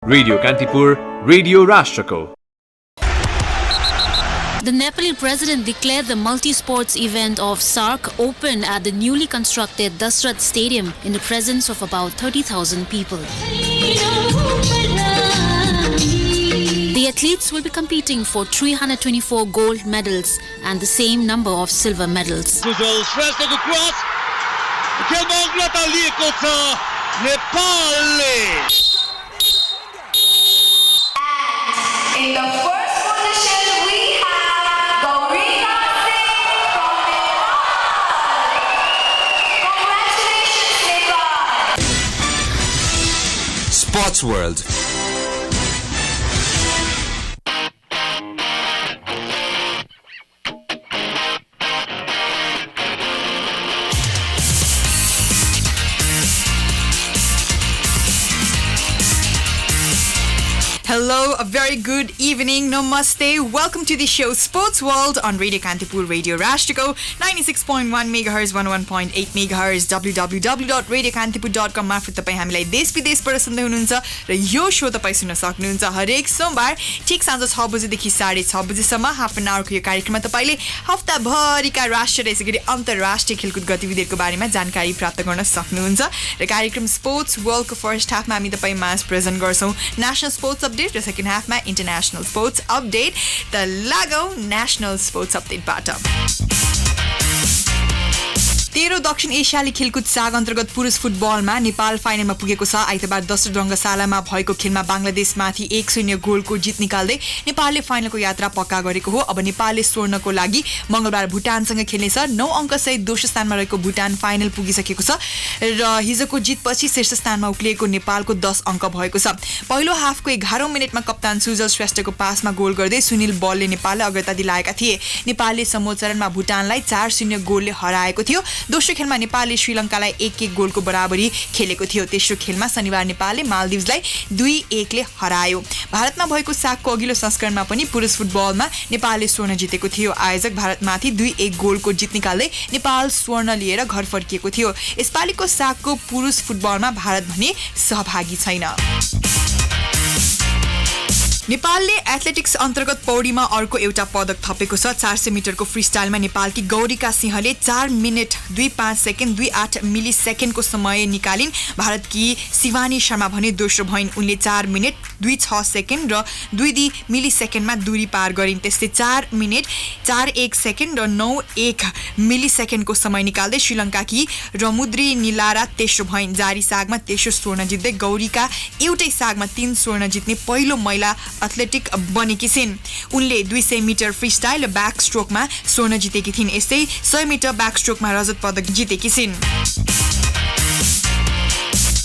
Radio Kantipur, Radio Rashtrako. The Nepali president declared the multi-sports event of SAARC open at the newly constructed Dasrat Stadium in the presence of about 30,000 people. The athletes will be competing for 324 gold medals and the same number of silver medals. In the first position, we have Gaurika Singh from Nepal. Congratulations, Nepal. Sports World. Hello, a very good evening, namaste. Welcome to the show Sports World on Radio Kantipur, Radio Rashtrako, 96.1 MHz, 101.8 MHz, www.radiokantipur.com मार्फत तपाई हामीलाई देश विदेशबाट सुन्दै हुनुहुन्छ र यो show तपाई सुन्न सक्नुहुन्छ हरेक सोमबार ठीक साँझ 6 बजेदेखि 6:30 बजेसम्म हाफ एन आवरको यो कार्यक्रममा तपाईले हप्ताभरिका राष्ट्रिय र यसैगरी अन्तर्राष्ट्रिय खेलकुद गतिविधिहरूको बारेमा जानकारी प्राप्त गर्न सक्नुहुन्छ र कार्यक्रम स्पोर्ट्स वर्ल्डको फर्स्ट हाफमा हामी तपाई माझ प्रेजेन्ट गर्छौं नेशनल स्पोर्ट्स अपडेट र सेकेन्ड हाफमा इन्टरनेशनल स्पोर्ट्स अपडेट त लागौ नेशनल स्पोर्ट्स अपडेटबाट 13 दक्षिण एसियाली खेलकुद साग अन्तर्गत पुरुष फुटबलमा नेपाल फाइनलमा पुगेको छ। आइतबार दशरथ रङ्गशालामा भएको खेलमा बंगलादेशमाथि 1-0 गोलको जित निकाल्दै नेपालले फाइनलको यात्रा पक्का गरेको हो। अब नेपालले स्वर्णको लागि मंगलबार भुटानसँग खेल्नेछ। 9 अङ्कसहित दोस्रो स्थानमा रहेको भुटान फाइनल पुगिसकेको छ र हिजोको जितपछि शीर्ष स्थानमा उक्लिएको नेपालको 10 अङ्क भएको छ। पहिलो हाफको 11औं मिनेटमा कप्तान सुजल श्रेष्ठको पासमा गोल गर्दै सुनिल बलले नेपाललाई अग्रता दिलाएका थिए। नेपालले समोच्चरणमा भुटानलाई 4-0 गोलले हराएको थियो। दोस्रो खेलमा नेपालले श्रीलङ्कालाई 1-1 गोलको बराबरी खेलेको थियो। तेस्रो खेलमा शनिबार नेपालले मालदिभ्सलाई 2-1 ले हरायो। भारतमा भएको सागको अघिल्लो संस्करणमा पनि पुरुष फुटबलमा नेपालले स्वर्ण जितेको थियो। आयोजक भारतमाथि 2-1 गोलको जित निकाल्दै नेपाल स्वर्ण लिएर घर फर्किएको थियो। यसपालिको सागको पुरुष फुटबलमा भारत भने सहभागी छैन। नेपालले एथलेटिक्स अन्तर्गत पौडीमा अर्को एउटा पदक थपेको छ। 400 मिटरको फ्रीस्टाइलमा नेपालकी गौरिका सिंहले 4 मिनेट 25 सेकेन्ड 28 मिली सेकेन्डको समय निकालिन्। भारतकी शिवानी शर्मा भने दोस्रो भइन्। उनले 4 मिनेट 26 सेकेन्ड र 2 मिली सेकेन्डमा दूरी पार गरिन्। त्यस्तै 4 मिनेट 41 सेकेन्ड र 91 मिली सेकेन्डको समय निकाल्दै श्रीलङ्काकी रमुद्री निलारा तेस्रो भइन्। जारी सागमा तेस्रो स्वर्ण जित्दै गौरिका एउटै सागमा 3 स्वर्ण जित्ने पहिलो महिला एथलेटिक बनेकी छिन्। उनले 200 मिटर फ्रीस्टाइल र ब्याक स्ट्रोकमा स्वर्ण जितेकी थिइन्। यस्तै 100 मिटर ब्याक स्ट्रोकमा रजत पदक जितेकी छिन्।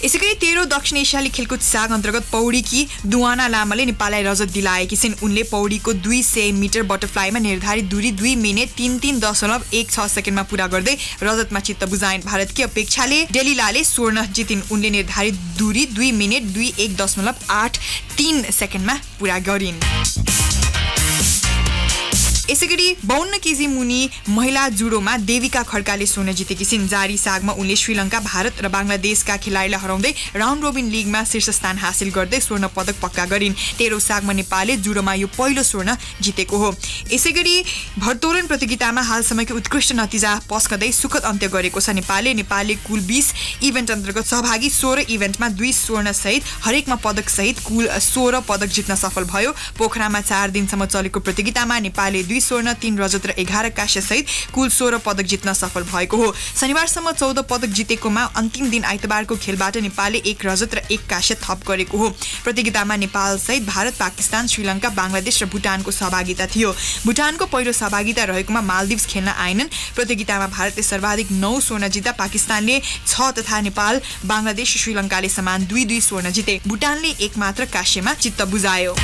यसैगरी 13 दक्षिण एसियाली खेलकुद साग अन्तर्गत पौडीकी दुवाना लामाले नेपाललाई रजत दिलाएकी छिन्। उनले पौडीको 200 मिटर बटरफ्लाईमा निर्धारित दूरी 2 मिनेट 33.16 सेकेन्डमा पूरा गर्दै रजतमा चित्त बुझाइन्। भारतकी अपेक्षाले डेलिलाले स्वर्ण जितिन्। उनले निर्धारित दूरी 2 मिनेट 21.83 सेकेन्डमा पूरा गरिन्। यसैगरी 52 केजी मुनि महिला जुडोमा देविका खड्काले स्वर्ण जितेकी छिन्। जारी सागमा उनले श्रीलङ्का, भारत र बंगलादेशका खेलाडीलाई हराउँदै राउन्ड रोबिन लिगमा शीर्ष स्थान हासिल गर्दै स्वर्ण पदक पक्का गरिन्। 13 सागमा नेपालले जुडोमा यो पहिलो स्वर्ण जितेको हो। यसैगरी भरतोलन प्रतियोगितामा हालसम्मको उत्कृष्ट नतिजा पस्कदै सुखद अन्त्य गरेको छ। नेपालले कुल 20 इभेन्ट अन्तर्गत सहभागी 16 इभेन्टमा 2 स्वर्ण सहित हरेकमा पदक सहित कुल 16 पदक जित्न सफल भयो। पोखरामा 4 दिनसम्म चलेको प्रतियोगितामा नेपालले 2 स्वर्ण 3 रजत र 11 काँस्य सहित कुल 16 पदक जित्न सफल भएको हो। शनिबारसम्म 14 पदक जितेकोमा अन्तिम दिन आइतबारको खेलबाट नेपालले 1 रजत र 1 काँस्य थप गरेको हो। प्रतियोगितामा नेपाल सहित भारत, पाकिस्तान, श्रीलङ्का, बंगलादेश र भुटानको सहभागिता थियो। भुटानको पहिलो सहभागिता रहेकोमा मालदिभ्स खेल्न आएनन्। प्रतियोगितामा भारतले सर्वाधिक 9 स्वर्ण जित्दा पाकिस्तानले 6 तथा नेपाल, बंगलादेश र श्रीलङ्काले समान 2-2 स्वर्ण जिते। भुटानले 1 मात्र काँस्यमा चित्त बुझायो।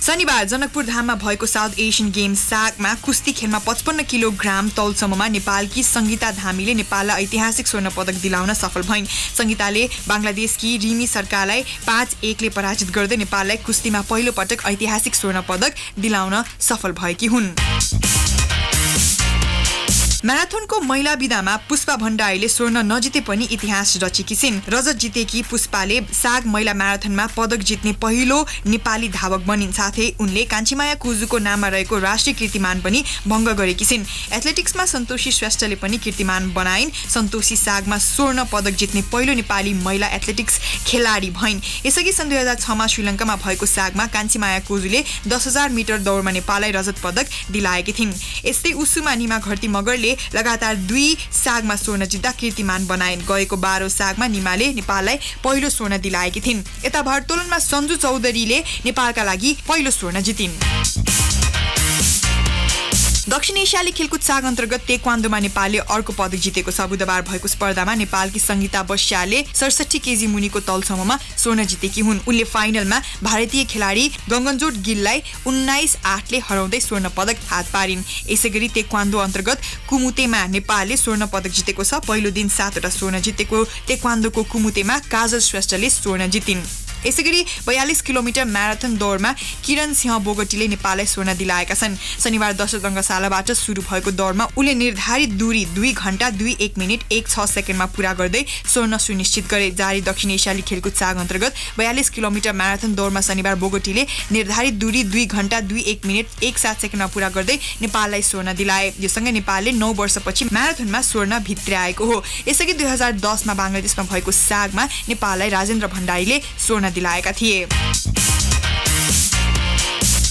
शनिबार जनकपुर धाममा भएको साउथ एशियन गेम्स सागमा कुस्ती खेलमा 55 किलोग्राम तौलसम्ममा नेपालकी संगीता धामीले नेपाललाई ऐतिहासिक स्वर्ण पदक दिलाउन सफल भइन्। संगीताले बंगलादेशकी रिमी सरकारलाई 5-1 ले पराजित गर्दै नेपाललाई कुस्तीमा पहिलो पटक ऐतिहासिक स्वर्ण पदक दिलाउन सफल भएकी हुन्। म्याराथनको महिला विधामा पुष्पा भण्डारीले स्वर्ण नजिते पनि इतिहास रचेकी छिन्। रजत जितेकी पुष्पाले साग महिला म्याराथनमा पदक जित्ने पहिलो नेपाली धावक बनिन्। साथै उनले कान्छीमाया कुजुको नाममा रहेको राष्ट्रिय कीर्तिमान पनि भङ्ग गरेकी छिन्। एथलेटिक्समा सन्तोषी श्रेष्ठले पनि कीर्तिमान बनाइन्। सन्तोषी सागमा स्वर्ण पदक जित्ने पहिलो नेपाली महिला एथलेटिक्स खेलाडी भइन्। यसअघि सन् 2006 मा श्रीलङ्कामा भएको सागमा कान्छीमाया कुजुले 10,000 मिटर दौडमा नेपाललाई रजत पदक दिलाएकी थिइन्। यस्तै उसुमा निमा घरती मगरले लगातार 2 सागमा स्वर्ण जित्दा कीर्तिमान बनाइन्। गएको 12 सागमा निमाले नेपाललाई पहिलो स्वर्ण दिलाएकी थिइन्। यता भारोत्तोलनमा सञ्जु चौधरीले नेपालका लागि पहिलो स्वर्ण जितिन्। दक्षिण एसियाली खेलकुद साग अन्तर्गत तेक्वान्दोमा नेपालले अर्को पदक जितेको छ। बुधबार भएको स्पर्धामा नेपालकी संगीता बस्यालले 67 केजी मुनिको तौलसम्ममा स्वर्ण जितेकी हुन्। उनले फाइनलमा भारतीय खेलाडी गगनजोत गिललाई 19-8 ले हराउँदै स्वर्ण पदक हात पारिन्। यसैगरी तेक्वान्दो अन्तर्गत कुमुतेमा नेपालले स्वर्ण पदक जितेको छ। पहिलो दिन 7वटा स्वर्ण जितेको तेक्वान्दोको कुमुतेमा काजल श्रेष्ठले स्वर्ण जितिन्। यसैगरी 42 किलोमिटर म्याराथन दौडमा किरण सिंह बोगटीले नेपाललाई स्वर्ण दिलाएका छन्। शनिबार 10 रङ्गशालाबाट सुरु भएको दौडमा उनले निर्धारित दूरी 2 घण्टा 2:01 मिनेट 16 सेकेन्डमा पूरा गर्दै स्वर्ण सुनिश्चित गरे। जारी दक्षिण एसियाली खेलकुद साग अन्तर्गत 42 किलोमिटर म्याराथन दौडमा शनिबार बोगटीले निर्धारित दूरी 2 घण्टा 2:01 मिनेट 17 सेकेन्डमा पूरा गर्दै नेपाललाई स्वर्ण दिलाए। योसँगै नेपालले 9 वर्षपछि म्याराथनमा स्वर्ण भित्र्याएको हो। यसअघि 2010 मा बङ्गलादेशमा भएको सागमा नेपाललाई राजेन्द्र भण्डारीले स्वर्ण दिलाएका थिए।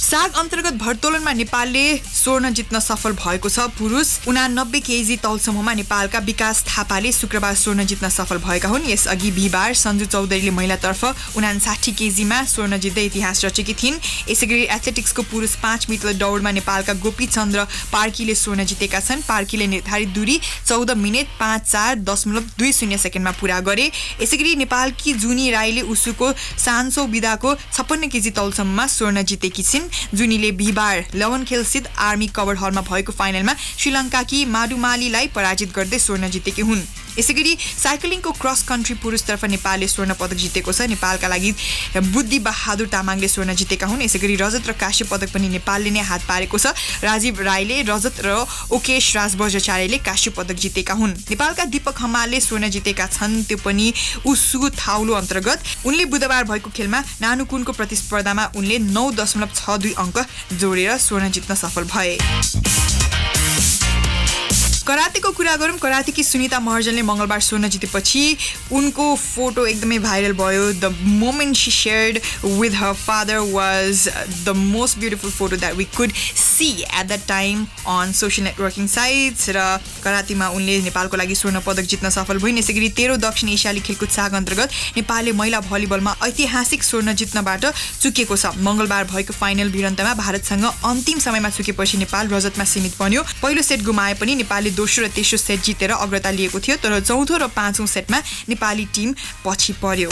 साग अन्तर्गत भारोत्तोलनमा नेपालले स्वर्ण जित्न सफल भएको छ। पुरुष 89 केजी तौलसम्ममा नेपालका विकास थापाले शुक्रबार स्वर्ण जित्न सफल भएका हुन्। यसअघि बिहिबार सञ्जु चौधरीले महिलातर्फ 59 केजीमा स्वर्ण जित्दै इतिहास रचेकी थिइन्। यसैगरी एथलेटिक्सको पुरुष 5 मिटर दौडमा नेपालका गोपीचन्द्र पार्कीले स्वर्ण जितेका छन्। पार्कीले निर्धारित दूरी 14 मिनेट 54.20 सेकेन्डमा पूरा गरे। यसैगरी नेपालकी जुनी राईले उसुको सान्सो विदाको 56 केजी तौलसम्ममा स्वर्ण जितेकी छिन्। जुनीले बिहिबार लवनखेलस्थित आर्मी कभर हलमा भएको फाइनलमा श्रीलङ्काकी माडुमालीलाई पराजित गर्दै स्वर्ण जितेकी हुन्। यसैगरी साइक्लिङको क्रस कन्ट्री पुरुषतर्फ नेपालले स्वर्ण पदक जितेको छ। नेपालका लागि बुद्धि बहादुर तामाङले स्वर्ण जितेका हुन्। यसैगरी रजत र काश्य पदक पनि नेपालले नै हात पारेको छ। राजीव राईले रजत र ओकेश राजबज्राचार्यले काश्य पदक जितेका हुन्। नेपालका दीपक हमालले स्वर्ण जितेका छन्, त्यो पनि उसु थाउलो अन्तर्गत। उनले बुधबार भएको खेलमा नानुकुनको प्रतिस्पर्धामा उनले 9.62 अङ्क जोडेर स्वर्ण जित्न सफल भए। करातेको कुरा गरौँ। करातेकी सुनिता महर्जनले मंगलबार स्वर्ण जितेपछि उनको फोटो एकदमै भाइरल भयो। The moment she shared with her father was the most beautiful photo that we could see at the time on social networking sites. र करातेमा उनले नेपालको लागि स्वर्ण पदक जित्न सफल भइन्। यसैगरी 13औं दक्षिण एसियाली खेलकुद साग अन्तर्गत नेपालले महिला भलिबलमा ऐतिहासिक स्वर्ण जित्नबाट चुकेको छ। मंगलबार भएको फाइनल भिडन्तमा भारतसँग अन्तिम समयमा चुकेपछि नेपाल रजतमा सीमित बन्यो। पहिलो सेट गुमाए पनि नेपालले दोस्रो र तेस्रो सेट जितेर अग्रता लिएको थियो, तर चौथो र पाँचौं सेटमा नेपाली टिम पछि पर्यो।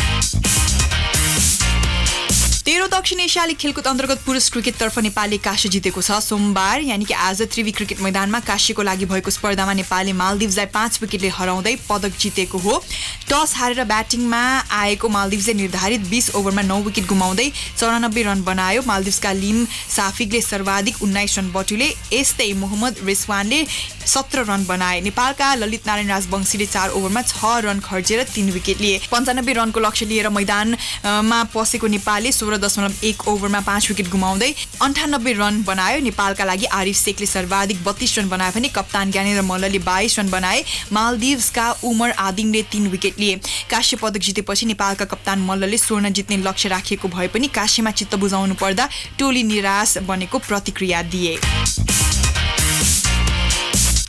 13औं दक्षिण एसियाली खेलकुद अन्तर्गत पुरुष क्रिकेटतर्फ नेपालले काश्य जितेको छ। सोमबार यानि कि आज त्रिवी क्रिकेट मैदानमा काश्यको लागि भएको स्पर्धामा नेपालले मालदिभ्सलाई 5 विकेटले हराउँदै पदक जितेको हो। टस हारेर ब्याटिङमा आएको मालदिभ्सले निर्धारित 20 ओभरमा 9 विकेट गुमाउँदै 94 रन बनायो। मालदिभ्सका लिम साफिकले सर्वाधिक 19 रन बटुले। यस्तै मोहम्मद रिजवानले 17 रन बनाए। नेपालका ललित नारायण राजवंशीले 4 ओभरमा 6 रन खर्चेर 3 विकेट लिए। 95 रनको लक्ष्य लिएर मैदानमा पसेको नेपालले 16.1 ओभरमा 5 विकेट गुमाउँदै 98 रन बनायो। नेपालका लागि आरिफ शेखले सर्वाधिक 32 रन बनाए भने कप्तान ज्ञानेन्द्र मल्लले 22 रन बनाए। मालदिभ्सका उमर आदिङले 3 विकेट लिए। काश्य पदक जितेपछि नेपालका कप्तान मल्लले स्वर्ण जित्ने लक्ष्य राखिएको भए पनि काश्यमा चित्त बुझाउनु पर्दा टोली निराश बनेको प्रतिक्रिया दिए।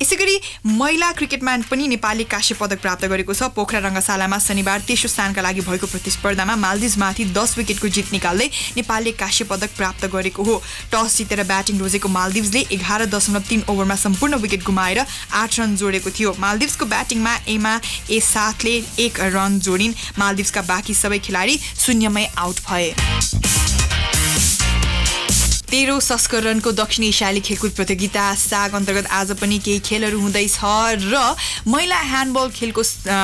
यसैगरी महिला क्रिकेटमा पनि नेपालले काश्य पदक प्राप्त गरेको छ। पोखरा रङ्गशालामा शनिबार तेस्रो स्थानका लागि भएको प्रतिस्पर्धामा मालदिभ्समाथि 10 विकेटको जित निकाल्दै नेपालले काश्य पदक प्राप्त गरेको हो। टस जितेर ब्याटिङ रोजेको मालदिभ्सले 11.3 ओभरमा सम्पूर्ण विकेट गुमाएर 8 रन जोडेको थियो। मालदिभ्सको ब्याटिङमा एमा एसाथले 1 रन जोडिन्। मालदिभ्सका बाँकी सबै खेलाडी शून्यमै आउट भए। 13औं संस्करणको दक्षिण एसियाली खेलकुद प्रतियोगिता साग अन्तर्गत आज पनि केही खेलहरू हुँदैछ र महिला ह्यान्डबल खेलको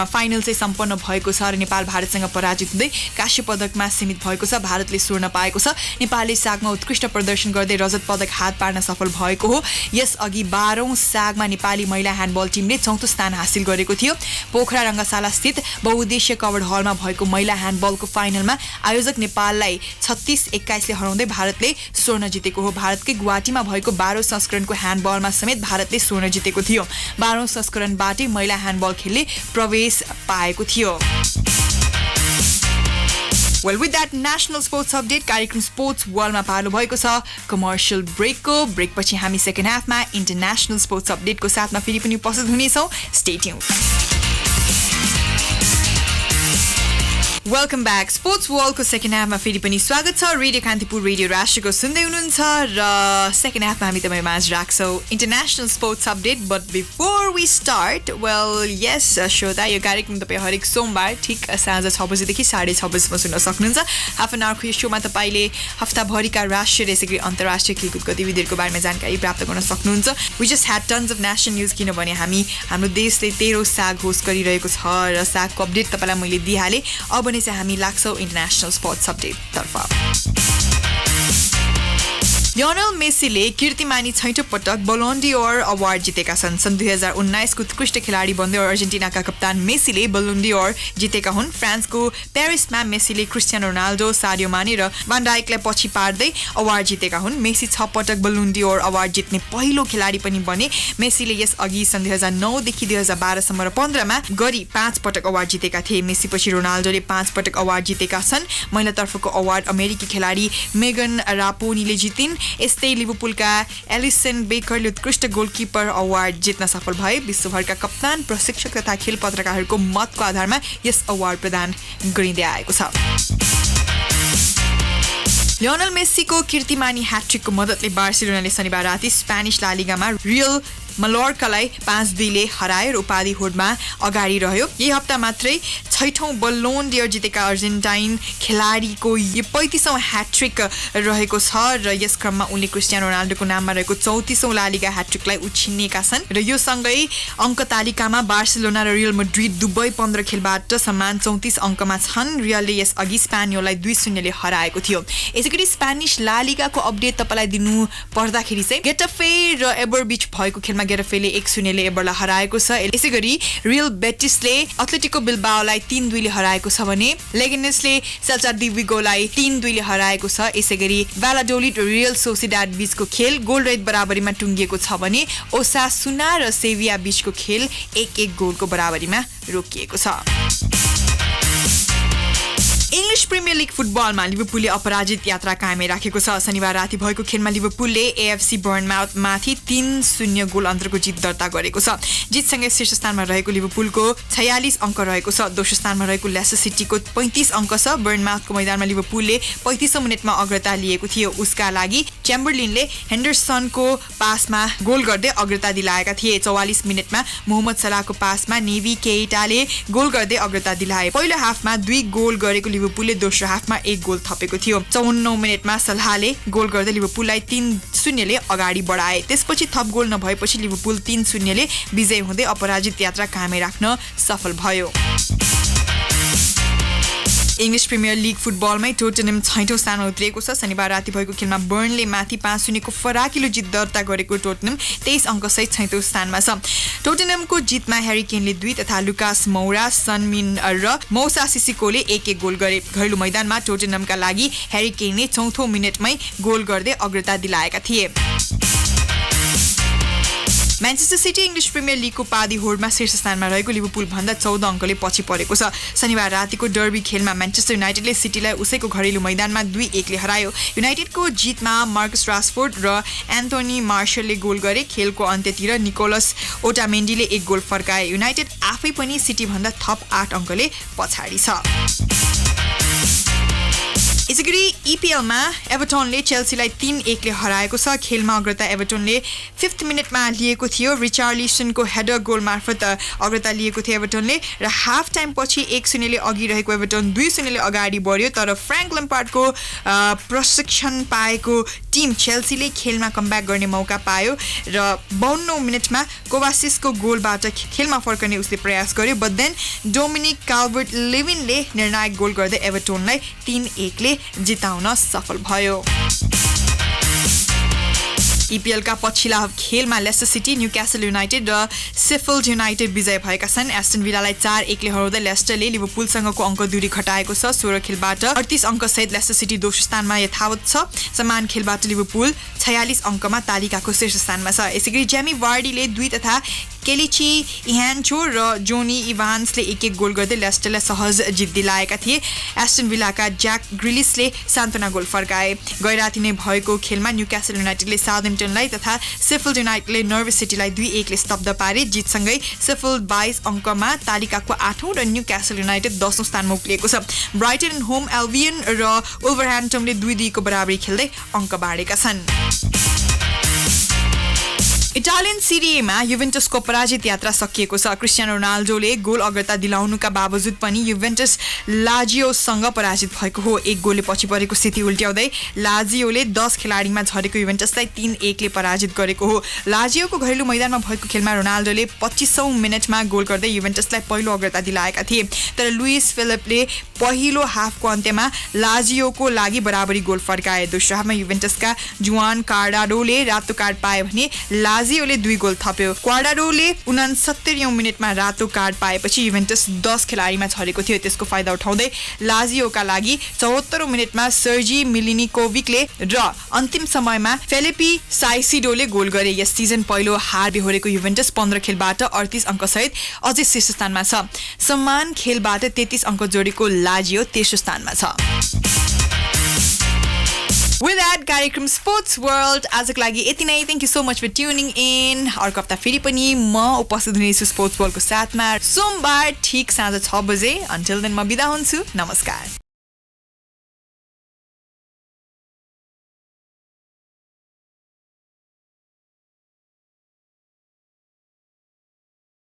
फाइनल चाहिँ सम्पन्न भएको छ र नेपाल भारतसँग पराजित हुँदै काँस्य पदकमा सीमित भएको छ। भारतले स्वर्ण पाएको छ। नेपालले सागमा उत्कृष्ट प्रदर्शन गर्दै रजत पदक हात पार्न सफल भएको हो। यसअघि 12औं सागमा नेपाली महिला ह्यान्डबल टिमले 4थो स्थान हासिल गरेको थियो। पोखरा रङ्गशाला स्थित बहुउद्देश्य कवर्ड हलमा भएको महिला ह्यान्डबलको फाइनलमा आयोजक नेपाललाई 36-21 ले हराउँदै भारतले स्वर्ण जितेको हो। भारतकै गुवाहाटीमा भएको 12औं संस्करणको ह्यान्डबलमा समेत भारतले स्वर्ण जितेको थियो। 12औं संस्करणबाटै महिला ह्यान्डबल खेलले प्रवेश पाएको थियो। Well, with that national sports update, कार्यक्रम स्पोर्ट्स वर्ल्डमा पालो भएको छ कमर्शियल ब्रेकको। ब्रेकपछि हामी सेकेन्ड हाफमा इन्टरनेशनल स्पोर्ट्स अपडेटको साथमा फेरि पनि उपस्थित हुनेछौँ। Stay tuned. Welcome back. Sports वर्ल्डको सेकेन्ड हाफमा फेरि पनि स्वागत छ। रेडियो कान्तिपुर रेडियो राष्ट्रको सुन्दै हुनुहुन्छ र सेकेन्ड हाफमा हामी तपाईँ माझ राख्छौँ international sports update. But before we start, well yes श्रोता, यो कार्यक्रम तपाईँ हरेक सोमबार ठिक साँझ 6 बजीदेखि 6:30 बजीसम्म सुन्न सक्नुहुन्छ। हाफ एन आवरको यो शोमा तपाईँले हप्ताभरिका राष्ट्रिय र यसै गरी अन्तर्राष्ट्रिय खेलकुद गतिविधिहरूको बारेमा जानकारी प्राप्त गर्न सक्नुहुन्छ। We just had tons of national news, किनभने हाम्रो देशले 13औं साग होस्ट गरिरहेको छ र सागको अपडेट तपाईँलाई मैले दिइहालेँ। अब चाहिँ हामी लाग्छौँ इन्टरनेशनल स्पोर्ट्स अपडेट तर्फ। लियोनल मेसीले कीर्तिमानी 6औं पटक बलोन डिओर अवार्ड जितेका छन्। सन् 2019 को उत्कृष्ट खेलाडी बन्दै अर्जेन्टिनाका कप्तान मेसीले बलोन डिओर जितेका हुन्। फ्रान्सको पेरिसमा मेसीले क्रिस्टियानो रोनाल्डो, साडियो माने र भान डाइकलाई पछि पार्दै अवार्ड जितेका हुन्। मेसी 6 पटक बलोन डिओर अवार्ड जित्ने पहिलो खेलाडी पनि बने। मेसीले यसअघि सन् 2009 देखि 2012 सम्म र 15 मा गरी 5 पटक अवार्ड जितेका थिए। मेसी पछि रोनाल्डोले 5 पटक अवार्ड जितेका छन्। महिलातर्फको अवार्ड अमेरिकी खेलाडी मेगन रापोनीले जितिन्। यस्तै लिभरपुलका एलिसन बेकरले उत्कृष्ट गोलकिपर अवार्ड जित्न सफल भए। विश्वभरका कप्तान, प्रशिक्षक तथा खेल पत्रकारहरूको मतको आधारमा यस अवार्ड प्रदान गरिँदै आएको छ। लियोनल मेसीको कीर्तिमानी ह्याट्रिकको मद्दतले बार्सिलोनाले शनिबार राति स्पेनिश ला लिगामा रियल मलोर्कालाई 5-2 ले हराएर उपाधि होडमा अगाडि रह्यो। यही हप्ता मात्रै 6औं बलोन डिओर जितेका अर्जेन्टाइन खेलाडीको यो 35औं ह्याट्रिक रहेको छ र यस क्रममा उनले क्रिस्टियानो रोनाल्डोको नाममा रहेको 34औं ला लिगा ह्याट्रिकलाई उछिन्नेका छन् र यो सँगै अङ्क तालिकामा बार्सिलोना र रियल मैड्रिड दुवै 15 खेलबाट समान 34 अङ्कमा छन्। रियलले यसअघि स्पेनियोललाई 2-0 ले हराएको थियो। यसैगरी स्पेनिश ला लिगाको अपडेट तपाईँलाई दिनु पर्दाखेरि चाहिँ गेटाफे र एबरबिच भएको खेलमा गेटाफेले 1-0 ले एबरलाई हराएको छ। यसैगरी रियल बेटिसले एथलेटिको बिल्बाओलाई 3-2 ले हराएको छ भने लेगेनेसले सेल्टा डी विगोलाई 3-2 ले हराएको छ। यसैगरी भ्यालाडोलिड रियल सोसिडाड बीचको खेल गोलरहित बराबरीमा टुङ्गिएको छ भने ओसासुना र सेभिया बीचको खेल 1-1 गोलको बराबरीमा रोकिएको छ। इङ्ग्लिस प्रिमियर लिग फुटबलमा लिभरपुलले अपराजित यात्रा कायमै राखेको छ। शनिबार राति भएको खेलमा लिभरपुलले एएफसी बर्नमाउथमाथि 3-0 गोल अन्तरको जित दर्ता गरेको छ। जितसँगै शीर्ष स्थानमा रहेको लिभरपुलको 46 अङ्क रहेको छ। दोस्रो स्थानमा रहेको लेस्टर सिटीको 35 अङ्क छ। बर्नमाउथको मैदानमा लिभरपुलले 35औं मिनेटमा अग्रता लिएको थियो। उसका लागि च्याम्बरलिनले हेन्डरसनको पासमा गोल गर्दै अग्रता दिलाएका थिए। 44 मिनेटमा मोहम्मद सलाहको पासमा नेभी केइटाले गोल गर्दै अग्रता दिलाए। पहिलो हाफमा 2 गोल गरेको लिभरपुलले दोस्रो हाफमा 1 गोल थपेको थियो। 54 मिनेटमा सलाहले गोल गर्दै लिभरपुललाई 3-0 ले अगाडि बढाए। त्यसपछि थप गोल नभएपछि लिभरपुल 3-0 ले विजयी हुँदै अपराजित यात्रा कायमै राख्न सफल भयो। इङ्ग्लिस प्रिमियर लिग फुटबलमै टोटनहम 6औं स्थानमा उत्रिएको छ। शनिबार राति भएको खेलमा बर्नले माथि 5-0 को फराकिलो जित दर्ता गरेको टोटनहम 23 अङ्कसहित 6औं स्थानमा छ। टोटनहमको जितमा ह्यारी केनले 2 तथा लुकास मौरा, सनमिन र मौसा सिसिकोले 1-1 गोल गरे। घरेलु मैदानमा टोटनहमका लागि ह्यारी केनले 4औं मिनेटमै गोल गर्दै अग्रता दिलाएका थिए। म्यान्चेस्टर सिटी इङ्ग्लिस प्रिमियर लिगको उपाधि होडमा शीर्ष स्थानमा रहेको लिभरपुल भन्दा 14 अङ्कले पछि परेको छ। शनिबार रातिको डर्बी खेलमा म्यान्चेस्टर युनाइटेडले सिटीलाई उसैको घरेलु मैदानमा 2-1 ले हरायो। युनाइटेडको जितमा मार्कस रासफोर्ड र एन्थोनी मार्शलले गोल गरे। खेलको अन्त्यतिर निकोलस ओटामेन्डीले 1 गोल फर्काए। युनाइटेड आफै पनि सिटी भन्दा थप 8 अङ्कले पछाडि छ। यसैगरी EPLमा एभर्टनले चेल्सीलाई 3-1 ले हराएको छ। खेलमा अग्रता एभर्टनले 5th मिनेटमा लिएको थियो। रिचार्लिसनको हेडर गोल मार्फत अग्रता लिएको थियो एभर्टनले र हाफ टाइम पछि 1-0 ले अघि रहेको एभर्टन 2-0 ले अगाडि बढ्यो। तर फ्र्याङ्क ल्याम्पार्डको प्रशिक्षण पाएको टिम चेल्सीले खेलमा कमब्याक गर्ने मौका पायो र 52 मिनेटमा कोवासिसको गोलबाट खेलमा फर्कने उसले प्रयास गर्यो। बट देन डोमिनिक काल्भर्ट लेविनले निर्णायक गोल गर्दै एभर्टनलाई 3-1 ले जिताउन सफल भयो। EPLका पछिल्ला खेलमा लेस्टर सिटी, न्यूक्यासल युनाइटेड र शेफिल्ड युनाइटेड विजय भएका छन्। एस्टन विलालाई 4-1 ले हराउँदै लेस्टरले लिभरपुलसँगको अङ्क दूरी घटाएको छ। 16 खेलबाट 38 अङ्कसहित लेस्टर सिटी दोस्रो स्थानमा यथावत छ। समान खेलबाट लिभरपुल 46 अङ्कमा तालिकाको शीर्ष स्थानमा छ। यसैगरी जेमी वार्डीले 2 तथा केलिची इहान्चो र जोनी इभान्सले 1-1 गोल गर्दै लेस्टरलाई सहज जित दिलाएका थिए। एस्टन विलाका ज्याक ग्रिलिसले सान्त्वना गोल फर्काए। गैराती नै भएको खेलमा न्यूक्यासल युनाइटेडले साउथहम्पटनलाई तथा शेफिल्ड युनाइटेडले नर्विच सिटीलाई 2-1 ले स्तब्ध पारे। जितसँगै शेफिल्ड 22 अङ्कमा तालिकाको 8औं र न्यूक्यासल युनाइटेड 10औं स्थानमा उक्लिएको छ। ब्राइटन एन्ड होम एल्बियन र वुल्भरह्याम्पटनले 2-2 को बराबरी खेल्दै अङ्क बाँडेका छन्। इटालियन सिरिएमा युभेन्टसको पराजित यात्रा सकिएको छ। क्रिस्टियानो रोनाल्डोले गोल अग्रता दिलाउनुका बावजुद पनि युभेन्टस लाजियोसँग पराजित भएको हो। 1 गोलले पछि परेको स्थिति उल्ट्याउँदै लाजियोले 10 खेलाडीमा झरेको युभेन्टसलाई 3-1 ले पराजित गरेको हो। लाजियोको घरेलु मैदानमा भएको खेलमा रोनाल्डोले 25औं मिनेटमा गोल गर्दै युभेन्टसलाई पहिलो अग्रता दिलाएका थिए। तर लुइस फिलिपले पहिलो हाफको अन्त्यमा लाजियोको लागि बराबरी गोल फर्काए। दोस्रो हाफमा युभेन्टसका जुआन कार्डाडोले रातो कार्ड पाए भने लाजियोले 2 गोल थप्यो। क्वाड्राडोले 69औं मिनेटमा रातो कार्ड पाएपछि युभेन्टस 10 खेलाडीमा झरेको थियो। त्यसको फाइदा उठाउँदै लाजियोका लागि 74औं मिनेटमा सर्जी मिलिनिकोभिकले र अन्तिम समयमा फेलिपी साइसिडोले गोल गरे। यस सिजन पहिलो हार बेहोरेको युभेन्टस 15 खेलबाट 38 अङ्कसहित अझै शीर्ष स्थानमा छ। समान खेलबाट 33 अङ्क जोडेको लाजियो तेस्रो स्थानमा छ। With that, कार्यक्रम स्पोर्ट्स वर्ल्ड आजको लागि यति नै। Thank you so much for tuning in. अर्को हप्ता फेरि पनि म उपस्थित हुनेछु स्पोर्ट्स वर्ल्डको साथमा सोमबार ठिक साँझ 6 बजे। अन्टिल देन म बिदा हुन्छु। नमस्कार।